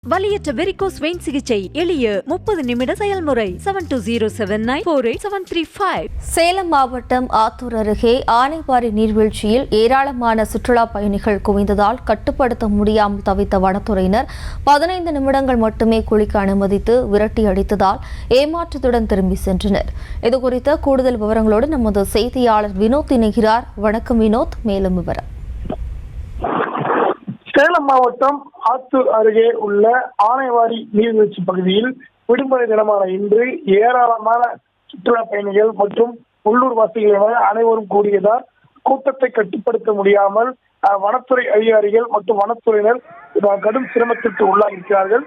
வலியற்ற varicose vein சிகிச்சை எளிய 30 நிமிட செயல்முறை 7209487335. சேலம் மாவட்டம் ஆத்தூர் அருகே ஆனைப்பாறை நீர்வீழ்ச்சியில் ஏராளமான சுற்றுலா பயணிகள் குவிந்ததால் கட்டுப்படுத்த முடியாமல் தவித்த வனத்துறையினர் 15 நிமிடங்கள் மட்டுமே குளிக்க அனுமதித்து விரட்டி அடித்ததால் ஏமாற்றத்துடன் திரும்பி சென்றனர். இதுகுறித்த கூடுதல் விவரங்களோடு நமது செய்தியாளர் வினோத் இணைகிறார். வணக்கம் வினோத், மேலும் விவரம். சேலம் மாவட்டம் ஆத்தூர் அருகே உள்ள ஆனைவாரி நீர்வீழ்ச்சி பகுதியில் விடுமுறை தினமான இன்று ஏராளமான சுற்றுலா பயணிகள் மற்றும் உள்ளூர் வாசிகள் என அனைவரும் கூடியதால் கூட்டத்தை கட்டுப்படுத்த முடியாமல் வனத்துறை அதிகாரிகள் மற்றும் வனத்துறையினர் கடும் சிரமத்திற்கு உள்ளாகியிருக்கிறார்கள்.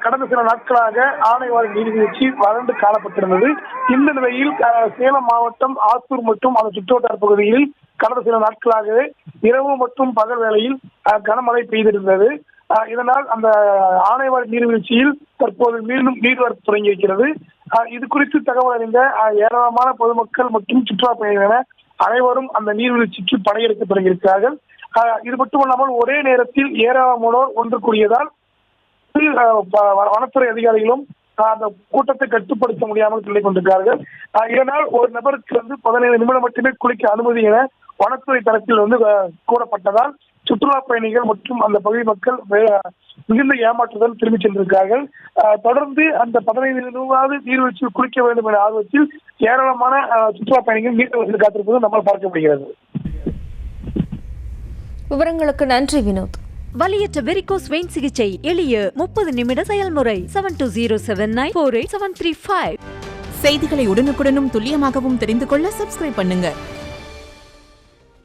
கடந்த சில நாட்களாக ஆனைவாரி நீர்வீழ்ச்சி வறண்டு காணப்பட்டிருந்தது. இந்த நிலையில் சேலம் மாவட்டம் ஆத்தூர் மற்றும் அதன் சுற்றுவட்டார பகுதியில் கடந்த சில நாட்களாகவே இரவு மற்றும் பகல் வேளையில் கனமழை பெய்திருந்தது. இதனால் அந்த ஆனைவாரி நீர்வீழ்ச்சியில் தற்போது மீண்டும் நீர்வரத்து தொடங்கியிருக்கிறது. இது குறித்து தகவல் அறிந்த ஏராளமான பொதுமக்கள் மற்றும் சுற்றுலா பயணிகள் என அனைவரும் அந்த நீர்வீழ்ச்சிக்கு படையெடுக்க தொடங்கியிருக்கிறார்கள். இது மட்டுமல்லாமல் ஒரே நேரத்தில் ஏராளமானோர் ஒன்று கூடியதால் வனத்துறை அதிகாரிகளும் அந்த கூட்டத்தை கட்டுப்படுத்த முடியாமல் சொல்லிக் கொண்டிருக்கிறார்கள். இதனால் ஒரு நபருக்கு 15 நிமிடம் மட்டுமே குளிக்க அனுமதி என வனத்துறை தரப்பில் கூறப்பட்டதால் சுற்றுலா பயணிகள் மற்றும் அந்த பகுதி மக்கள் மிகுந்த ஏமாற்றத்துடன் திரும்பி சென்றிருக்கிறார்கள். தொடர்ந்து அந்த 15 நிமிடமாவது நீர்வீழ்ச்சியில் குளிக்க வேண்டும் என்ற ஆர்வத்தில் ஏராளமான சுற்றுலா பயணிகள் மீட்டவர்கள் காத்திருப்பது நம்மால் பார்க்க முடிகிறது. விவரங்களுக்கு நன்றி வினோத். வலியற்ற வெரிகோஸ் வெயின் சிகிச்சை எளிய 30 நிமிட செயல்முறை 7209487335. செய்திகளை உடனுக்குடனும் துல்லியமாகவும் தெரிந்து கொள்ள சப்ஸ்கிரைப் பண்ணுங்க.